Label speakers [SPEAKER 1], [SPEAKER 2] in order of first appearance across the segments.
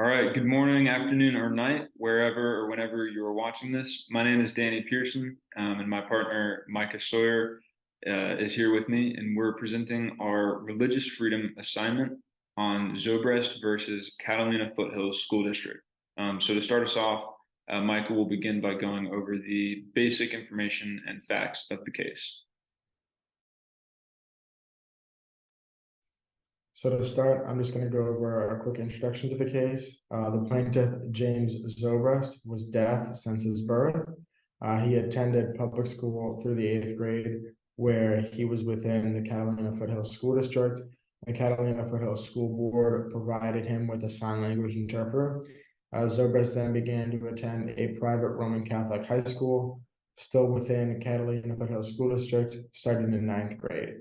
[SPEAKER 1] All right, good morning, afternoon, or night, wherever or whenever you are watching this. My name is Danny Pearson, and my partner, Micah Sawyer, is here with me, and we're presenting our religious freedom assignment on Zobrest versus Catalina Foothills School District. So to start us off, Micah will begin by going over the basic information and facts of the case.
[SPEAKER 2] So to start, I'm just going to go over a quick introduction to the case. The plaintiff, James Zobrest, was deaf since his birth. He attended public school through the 8th grade, where he was within the Catalina Foothills School District. The Catalina Foothills School Board provided him with a sign language interpreter. Zobrest then began to attend a private Roman Catholic high school, still within Catalina Foothills School District, starting in 9th grade.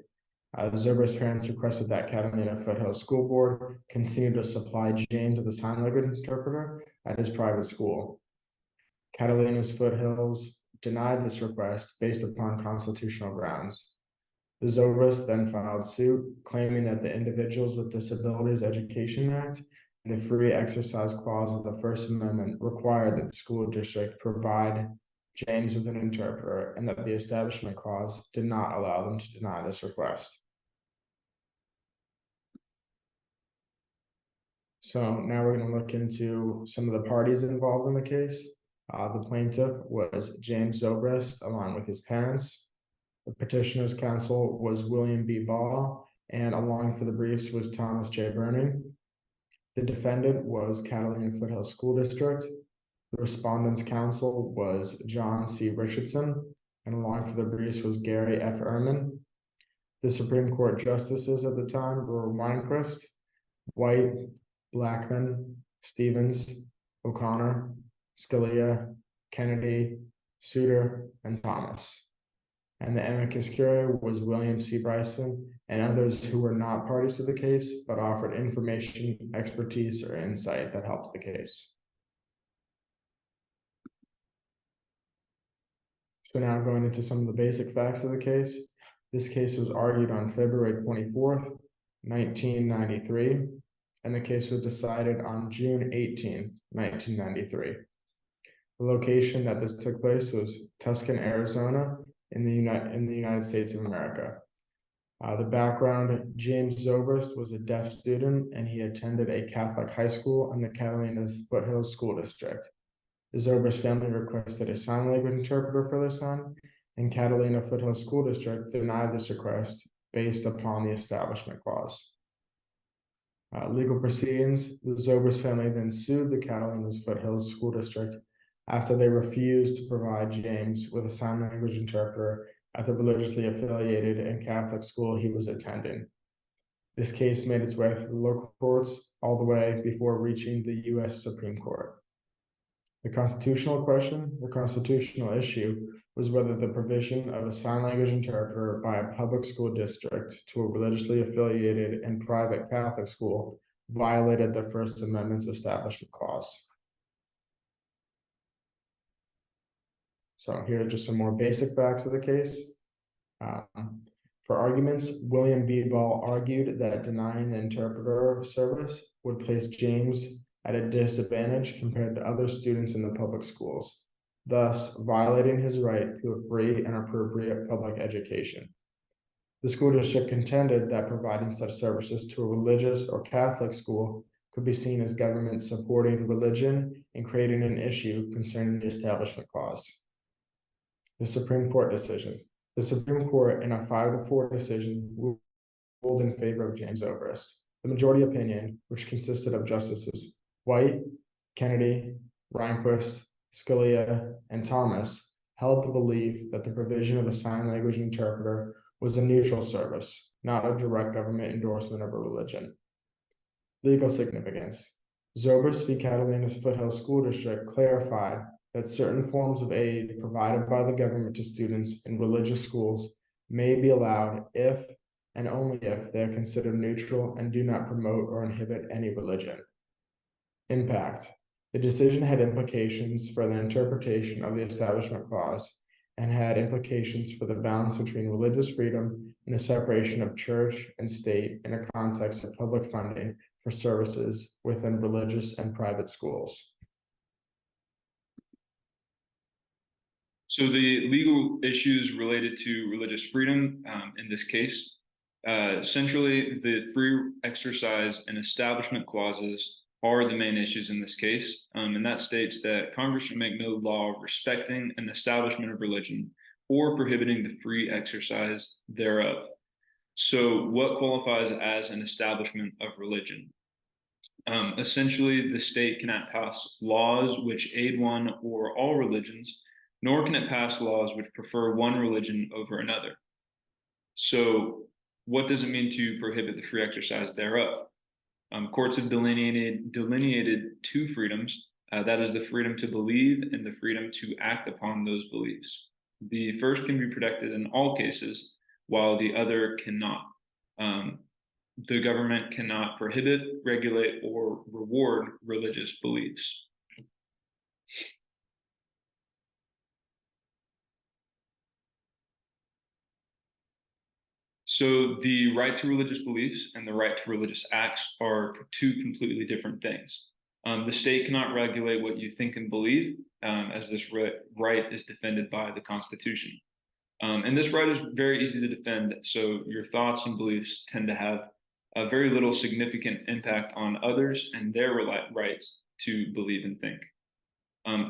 [SPEAKER 2] Zobrest's parents requested that Catalina Foothills School Board continue to supply James with a sign language interpreter at his private school. Catalina's Foothills denied this request based upon constitutional grounds. The Zobrest then filed suit, claiming that the Individuals with Disabilities Education Act and the Free Exercise Clause of the First Amendment required that the school district provide James with an interpreter, and that the Establishment Clause did not allow them to deny this request. So now we're going to look into some of the parties involved in the case. The plaintiff was James Zobrest, along with his parents. The petitioner's counsel was William B. Ball, and along for the briefs was Thomas J. Burning. The defendant was Catalina Foothills School District. The respondent's counsel was John C. Richardson, and along for the briefs was Gary F. Ehrman. The Supreme Court justices at the time were Rehnquist, White, Blackmun, Stevens, O'Connor, Scalia, Kennedy, Souter, and Thomas. And the amicus curiae was William C. Bryson and others who were not parties to the case, but offered information, expertise, or insight that helped the case. So now going into some of the basic facts of the case. This case was argued on February 24th, 1993, and the case was decided on June 18th, 1993. The location that this took place was Tucson, Arizona, in the United States of America. The background: James Zobrest was a deaf student, and he attended a Catholic high school in the Catalina Foothills School District. The Zobrest family requested a sign language interpreter for their son, and Catalina Foothills School District denied this request based upon the Establishment Clause. Legal proceedings: the Zobrest family then sued the Catalina Foothills School District after they refused to provide James with a sign language interpreter at the religiously affiliated and Catholic school he was attending. This case made its way through the local courts all the way before reaching the U.S. Supreme Court. The constitutional question, the constitutional issue, was whether the provision of a sign language interpreter by a public school district to a religiously affiliated and private Catholic school violated the First Amendment's Establishment Clause. So here are just some more basic facts of the case. For arguments, William B. Ball argued that denying the interpreter service would place James at a disadvantage compared to other students in the public schools, thus violating his right to a free and appropriate public education. The school district contended that providing such services to a religious or Catholic school could be seen as government supporting religion and creating an issue concerning the Establishment Clause. The Supreme Court decision. The Supreme Court, in a 5-4 decision, ruled in favor of James Zobrest. The majority opinion, which consisted of Justices White, Kennedy, Rehnquist, Scalia, and Thomas, held the belief that the provision of a sign language interpreter was a neutral service, not a direct government endorsement of a religion. Legal significance. Zobrest v. Catalina's Foothills School District clarified that certain forms of aid provided by the government to students in religious schools may be allowed if and only if they are considered neutral and do not promote or inhibit any religion. Impact. The decision had implications for the interpretation of the Establishment Clause and had implications for the balance between religious freedom and the separation of church and state in a context of public funding for services within religious and private schools.
[SPEAKER 1] So the legal issues related to religious freedom in this case, centrally, the free exercise and establishment clauses are the main issues in this case. And that states that Congress should make no law respecting an establishment of religion or prohibiting the free exercise thereof. So what qualifies as an establishment of religion? Essentially, the state cannot pass laws which aid one or all religions, nor can it pass laws which prefer one religion over another. So what does it mean to prohibit the free exercise thereof? Courts have delineated two freedoms. That is the freedom to believe and the freedom to act upon those beliefs. The first can be protected in all cases, while the other cannot. The government cannot prohibit, regulate, or reward religious beliefs. So the right to religious beliefs and the right to religious acts are two completely different things. The state cannot regulate what you think and believe, as this right is defended by the Constitution. And this right is very easy to defend, so your thoughts and beliefs tend to have a very little significant impact on others and their rights to believe and think.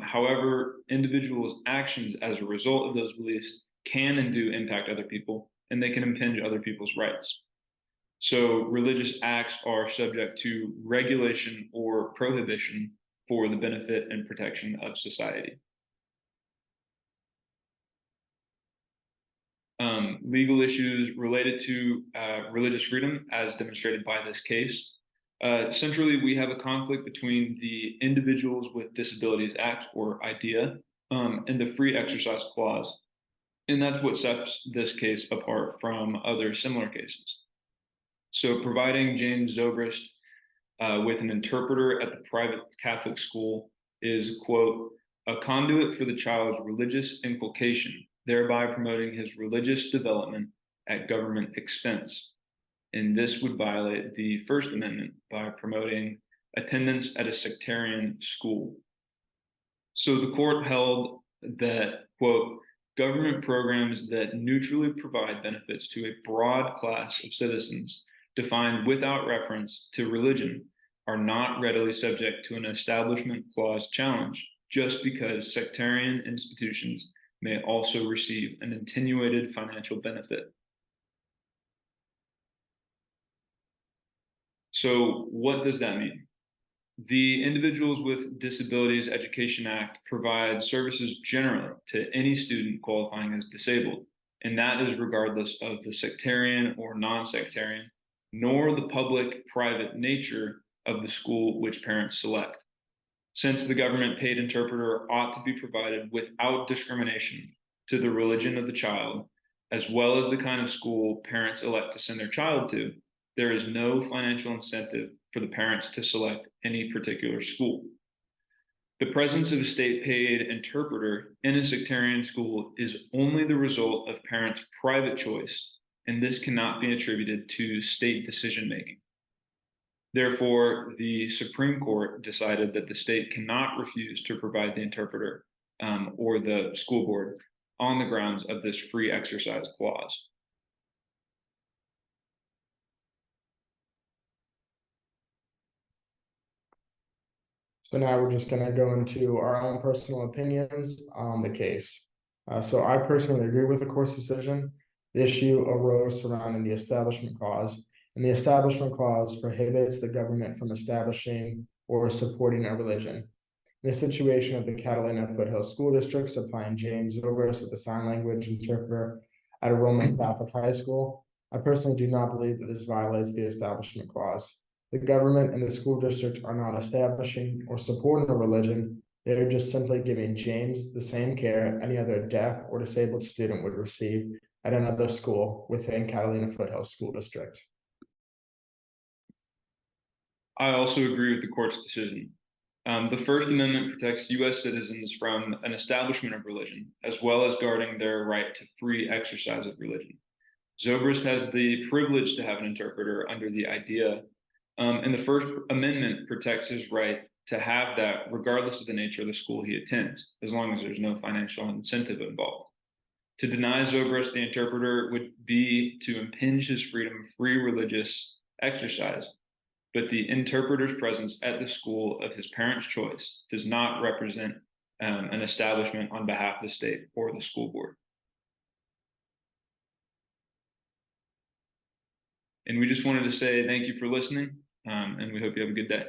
[SPEAKER 1] However, individuals' actions as a result of those beliefs can and do impact other people, and they can impinge other people's rights. So religious acts are subject to regulation or prohibition for the benefit and protection of society. Legal issues related to religious freedom, as demonstrated by this case. Centrally, we have a conflict between the Individuals with Disabilities Act, or IDEA, and the Free Exercise Clause. And that's what sets this case apart from other similar cases. So providing James Zobrest with an interpreter at the private Catholic school is, quote, a conduit for the child's religious inculcation, thereby promoting his religious development at government expense. And this would violate the First Amendment by promoting attendance at a sectarian school. So the court held that, quote, government programs that neutrally provide benefits to a broad class of citizens defined without reference to religion are not readily subject to an Establishment Clause challenge, just because sectarian institutions may also receive an attenuated financial benefit. So what does that mean? The Individuals with Disabilities Education Act provides services generally to any student qualifying as disabled, and that is regardless of the sectarian or non-sectarian, nor the public-private nature of the school which parents select. Since the government paid interpreter ought to be provided without discrimination to the religion of the child, as well as the kind of school parents elect to send their child to, there is no financial incentive for the parents to select any particular school. The presence of a state-paid interpreter in a sectarian school is only the result of parents' private choice, and this cannot be attributed to state decision-making. Therefore, the Supreme Court decided that the state cannot refuse to provide the interpreter or the school board on the grounds of this free exercise clause.
[SPEAKER 2] So now we're just going to go into our own personal opinions on the case. So I personally agree with the court's decision. The issue arose surrounding the Establishment Clause, and the Establishment Clause prohibits the government from establishing or supporting a religion. In the situation of the Catalina Foothills School District supplying James Zobrest with a sign language interpreter at a Roman Catholic high school, I personally do not believe that this violates the Establishment Clause. The government and the school district are not establishing or supporting a religion. They are just simply giving James the same care any other deaf or disabled student would receive at another school within Catalina Foothills School District.
[SPEAKER 1] I also agree with the court's decision. The First Amendment protects U.S. citizens from an establishment of religion, as well as guarding their right to free exercise of religion. Zobrist has the privilege to have an interpreter under the IDEA, And the First Amendment protects his right to have that regardless of the nature of the school he attends, as long as there's no financial incentive involved. To deny Zobrest the interpreter would be to impinge his freedom of free religious exercise, but the interpreter's presence at the school of his parents' choice does not represent an establishment on behalf of the state or the school board. And we just wanted to say thank you for listening, and we hope you have a good day.